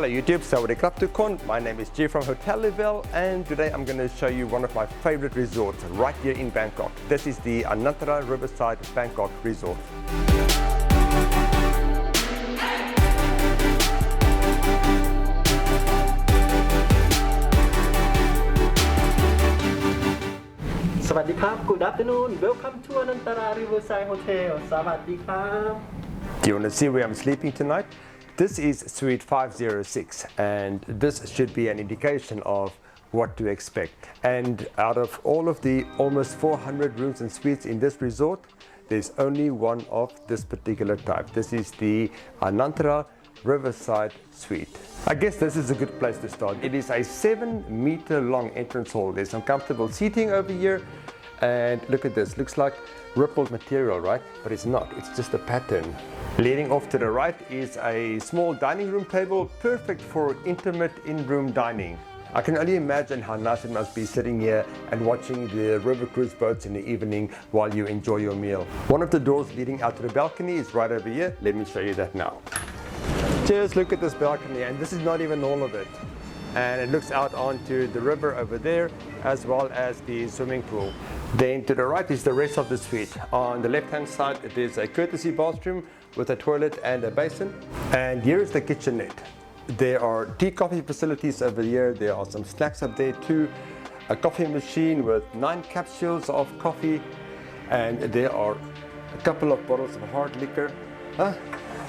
Hello YouTube, Sawadee krap tukon. My name is Jay from Hotel Level, and today I'm going to show you one of my favorite resorts right here in Bangkok. This is the Anantara Riverside Bangkok Resort. Sawadee krap, good afternoon. Welcome to Anantara Riverside Hotel. Sawadee krap. Do you want to see where I'm sleeping tonight? This is Suite 506, and this should be an indication of what to expect. And out of all of the almost 400 rooms and suites in this resort, there's only one of this particular type. This is the Anantara Riverside Suite. I guess this is a good place to start. It is a 7-meter long entrance hall. There's some comfortable seating over here, and look at this. Looks like rippled material, right? But it's not, it's just a pattern. Leading off to the right is a small dining room table, perfect for intimate in-room dining. I can only imagine how nice it must be sitting here and watching the river cruise boats in the evening while you enjoy your meal. One of the doors leading out to the balcony is right over here. Let me show you that now. Just look at this balcony, and this is not even all of it. And it looks out onto the river over there, as well as the swimming pool. Then to the right is the rest of the suite. On the left hand side there's a courtesy bathroom with a toilet and a basin. And here is the kitchenette. There are tea coffee facilities over here. There are some snacks up there too. A coffee machine with 9 capsules of coffee. And there are a couple of bottles of hard liquor.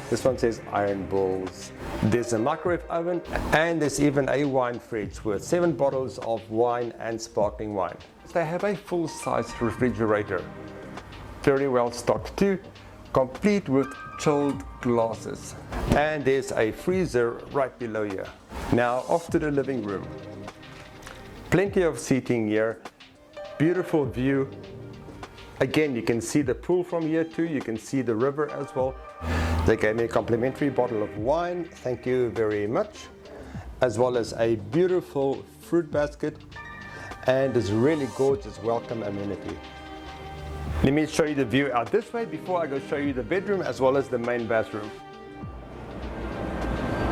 This one says Iron Bulls. There's a microwave oven, and there's even a wine fridge with 7 bottles of wine and sparkling wine. They have a full-size refrigerator, very well stocked too, complete with chilled glasses. And there's a freezer right below here. Now off to the living room. Plenty of seating here, beautiful view. Again, you can see the pool from here too, you can see the river as well. They gave me a complimentary bottle of wine, thank you very much, as well as a beautiful fruit basket and this really gorgeous welcome amenity. Let me show you the view out this way before I go show you the bedroom as well as the main bathroom.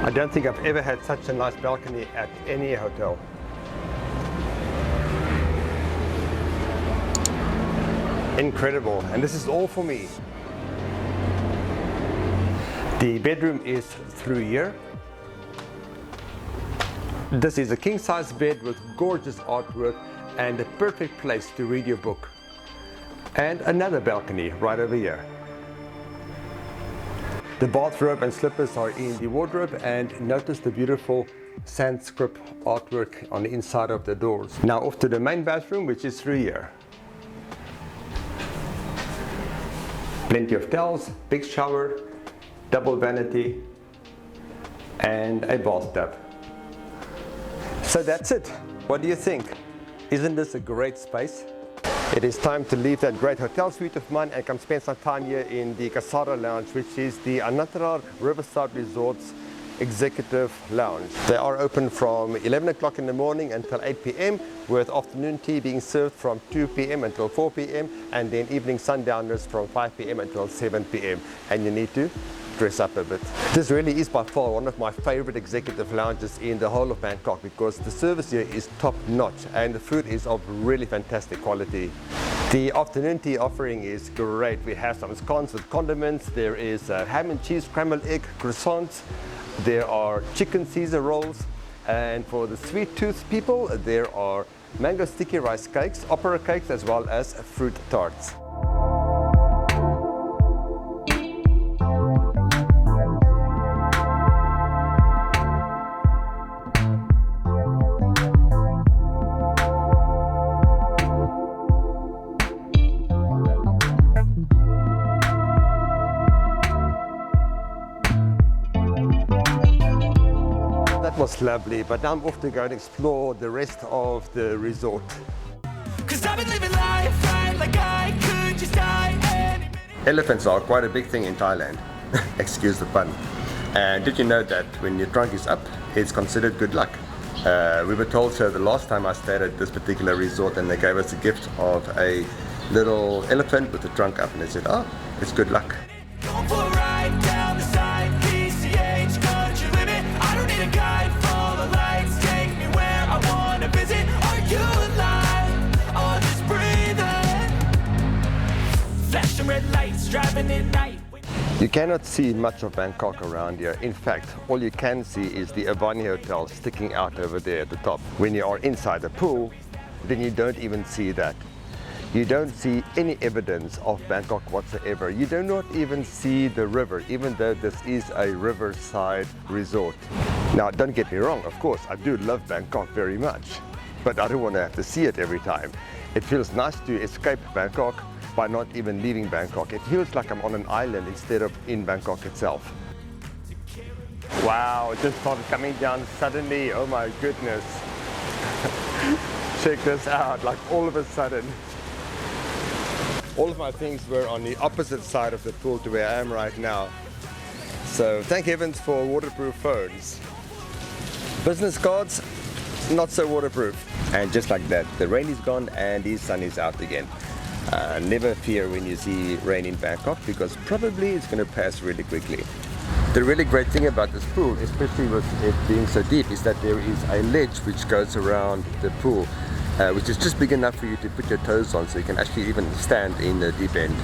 I don't think I've ever had such a nice balcony at any hotel. Incredible, and this is all for me. The bedroom is through here. This is a king-size bed with gorgeous artwork and a perfect place to read your book. And another balcony right over here. The bathrobe and slippers are in the wardrobe, and notice the beautiful Sanskrit artwork on the inside of the doors. Now off to the main bathroom, which is through here. Plenty of towels, big shower, double vanity, and a bathtub. So that's it. What do you think? Isn't this a great space? It is time to leave that great hotel suite of mine and come spend some time here in the Kasara Lounge, which is the Anantara Riverside Resort's executive lounge. They are open from 11 o'clock in the morning until 8 p.m. with afternoon tea being served from 2 p.m. until 4 p.m. and then evening sundowners from 5 p.m. until 7 p.m. and you need to dress up a bit. This really is by far one of my favorite executive lounges in the whole of Bangkok because the service here is top notch and the food is of really fantastic quality. The afternoon tea offering is great. We have some scones with condiments, there is ham and cheese, scrambled egg, croissants, there are chicken Caesar rolls, and for the sweet tooth people there are mango sticky rice cakes, opera cakes, as well as fruit tarts. That was lovely, but now I'm off to go and explore the rest of the resort. Elephants are quite a big thing in Thailand. Excuse the pun. And did you know that when your trunk is up, it's considered good luck? We were told so the last time I stayed at this particular resort, and they gave us a gift of a little elephant with the trunk up, and they said, oh, it's good luck. Going for a ride down the side, PCH country limit. I don't need a guide. living at night. You cannot see much of Bangkok around here. In fact, all you can see is the Avani Hotel sticking out over there at the top. When you are inside the pool, then you don't even see that. You don't see any evidence of Bangkok whatsoever. You do not even see the river, even though this is a riverside resort. Now, don't get me wrong, of course, I do love Bangkok very much, but I don't want to have to see it every time. It feels nice to escape Bangkok by not even leaving Bangkok. It feels like I'm on an island instead of in Bangkok itself. Wow, it just started coming down suddenly. Oh my goodness. Check this out, like all of a sudden. All of my things were on the opposite side of the pool to where I am right now. So thank heavens for waterproof phones. Business cards, not so waterproof. And just like that, the rain is gone and the sun is out again. Never fear when you see rain in Bangkok, because probably it's going to pass really quickly. The really great thing about this pool, especially with it being so deep, is that there is a ledge which goes around the pool, which is just big enough for you to put your toes on, so you can actually even stand in the deep end.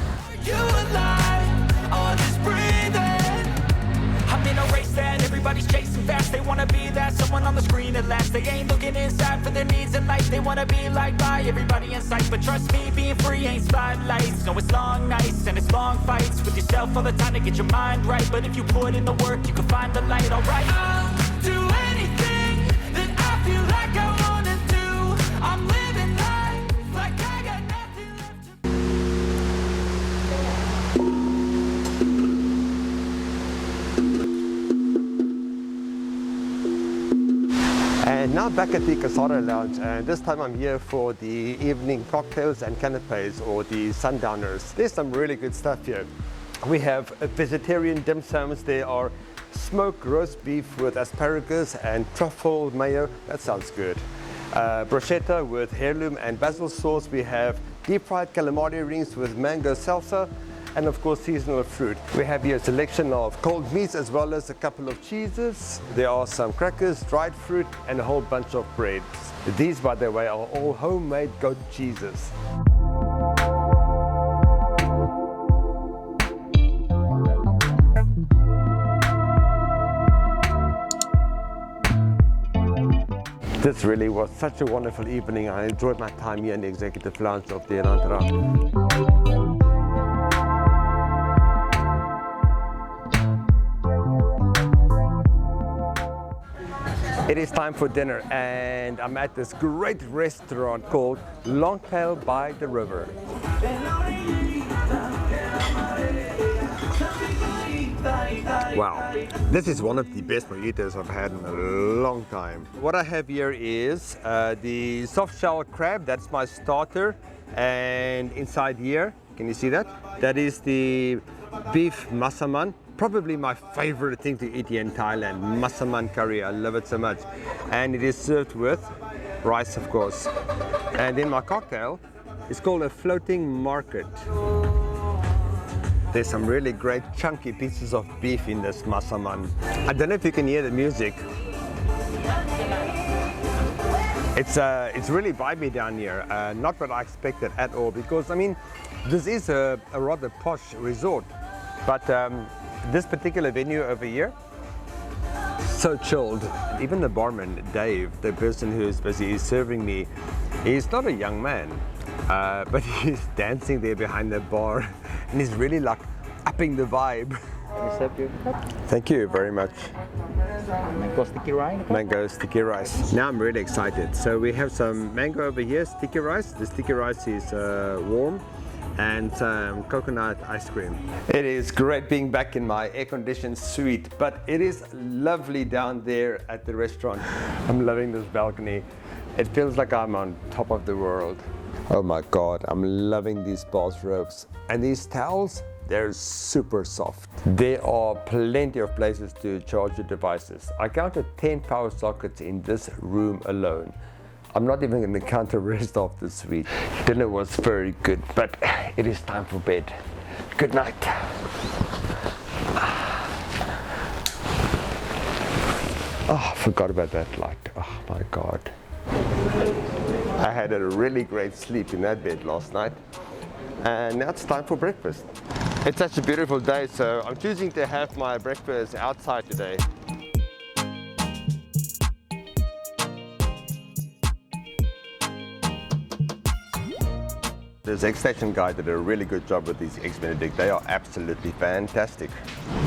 Everybody's chasing fast, they wanna be that someone on the screen at last. They ain't looking inside for their needs in life. They wanna be liked by everybody in sight, but trust me, being free ain't spotlights. No, it's long nights and it's long fights with yourself all the time to get your mind right. But if you put in the work, you can find the light. Alright, I'll do anything that I feel like I wanna do. I'm living life like I got nothing left to. And now back at the Kasara Lounge, and this time I'm here for the evening cocktails and canapés, or the sundowners. There's some really good stuff here. We have vegetarian dim sums. There are smoked roast beef with asparagus and truffle mayo. That sounds good. Bruschetta with heirloom and basil sauce. We have deep fried calamari rings with mango salsa, and of course seasonal fruit. We have here a selection of cold meats as well as a couple of cheeses. There are some crackers, dried fruit, and a whole bunch of breads. These, by the way, are all homemade goat cheeses. This really was such a wonderful evening. I enjoyed my time here in the executive lounge of the Anantara. It is time for dinner, and I'm at this great restaurant called Longtail by the River. Wow, this is one of the best mojitos I've had in a long time. What I have here is the soft shell crab. That's my starter, and inside here, can you see that? That is the beef masaman. Probably my favorite thing to eat here in Thailand, masaman curry. I love it so much. And it is served with rice, of course. And then my cocktail is called a floating market. There's some really great chunky pieces of beef in this masaman. I don't know if you can hear the music. It's really vibey down here. Not what I expected at all, because I mean, this is a rather posh resort, but this particular venue over here, so chilled. Even the barman, Dave, the person who's busy serving me, he's not a young man, but he's dancing there behind the bar, and he's really like upping the vibe. Can I serve you? Thank you very much. Mango sticky rice. Mango sticky rice. Now I'm really excited. So we have some mango over here, sticky rice. The sticky rice is warm, and some coconut ice cream. It is great being back in my air-conditioned suite, but it is lovely down there at the restaurant. I'm loving this balcony. It feels like I'm on top of the world. Oh my God, I'm loving these bathrobes. And these towels, they're super soft. There are plenty of places to charge your devices. I counted 10 power sockets in this room alone. I'm not even going to count the rest of the suite. Dinner was very good, but it is time for bed. Good night. Oh, I forgot about that light. Oh my God. I had a really great sleep in that bed last night. And now it's time for breakfast. It's such a beautiful day, so I'm choosing to have my breakfast outside today. This X-Station guy did a really good job with these Eggs Benedict. They are absolutely fantastic.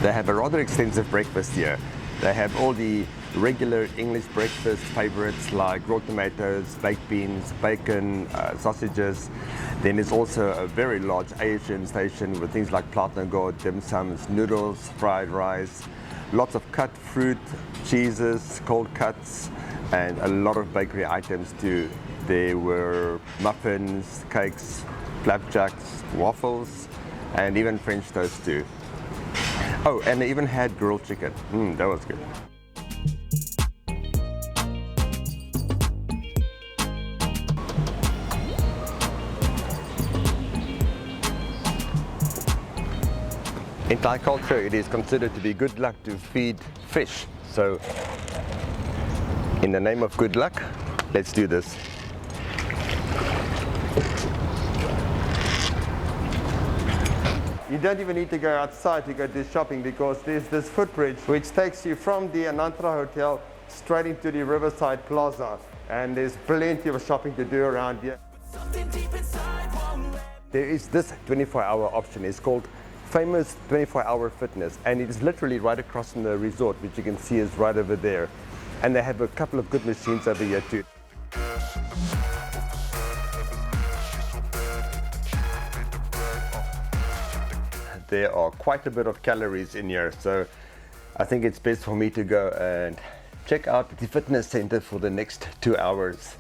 They have a rather extensive breakfast here. They have all the regular English breakfast favorites like raw tomatoes, baked beans, bacon, sausages. Then there's also a very large Asian station with things like platinum gourd, dim sums, noodles, fried rice, lots of cut fruit, cheeses, cold cuts, and a lot of bakery items too. There were muffins, cakes, flapjacks, waffles, and even French toast too. Oh, and they even had grilled chicken. That was good. In Thai culture, it is considered to be good luck to feed fish. So, in the name of good luck, let's do this. You don't even need to go outside to go do shopping because there's this footbridge which takes you from the Anantara Hotel straight into the Riverside Plaza, and there's plenty of shopping to do around here. There is this 24-hour option. It's called Famous 24-Hour Fitness, and it is literally right across from the resort, which you can see is right over there. And they have a couple of good machines over here too. There are quite a bit of calories in here, so I think it's best for me to go and check out the fitness center for the next 2 hours.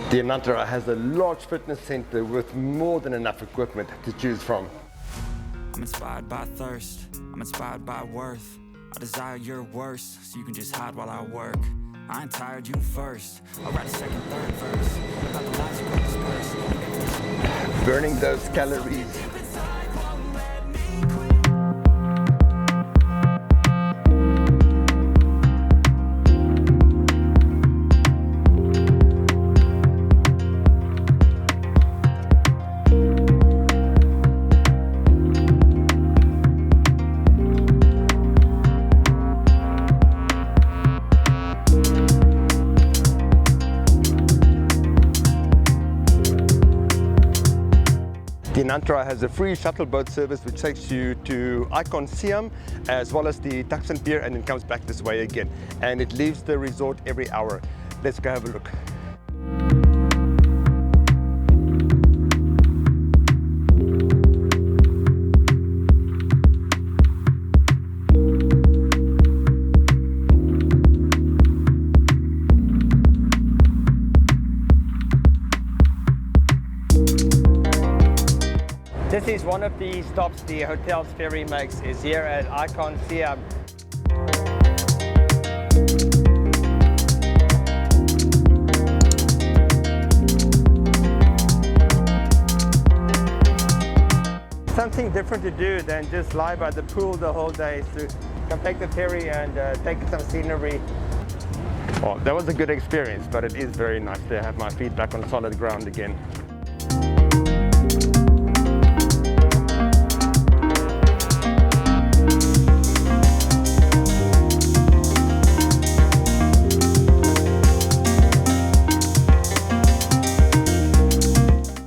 The Anantara has a large fitness center with more than enough equipment to choose from. I'm inspired by thirst, I'm inspired by worth. I desire your worst, so you can just hide while I work. I ain't tired, you first. I'll write a second, third verse about the lives you brought dispersed. Burning those calories. The Anantara has a free shuttle boat service which takes you to Icon Siam as well as the Thailland Pier, and then comes back this way again. And it leaves the resort every hour. Let's go have a look. This is one of the stops the hotel's ferry makes, is here at Icon Siam. Something different to do than just lie by the pool the whole day, so come take the ferry and take some scenery. Well, that was a good experience, but it is very nice to have my feet back on solid ground again.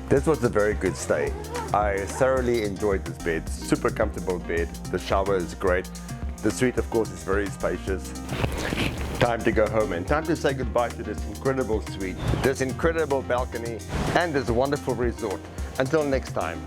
This was a very good stay. I thoroughly enjoyed this bed. Super comfortable bed. The shower is great. The suite, of course, is very spacious. Time to go home and time to say goodbye to this incredible suite, this incredible balcony, and this wonderful resort. Until next time.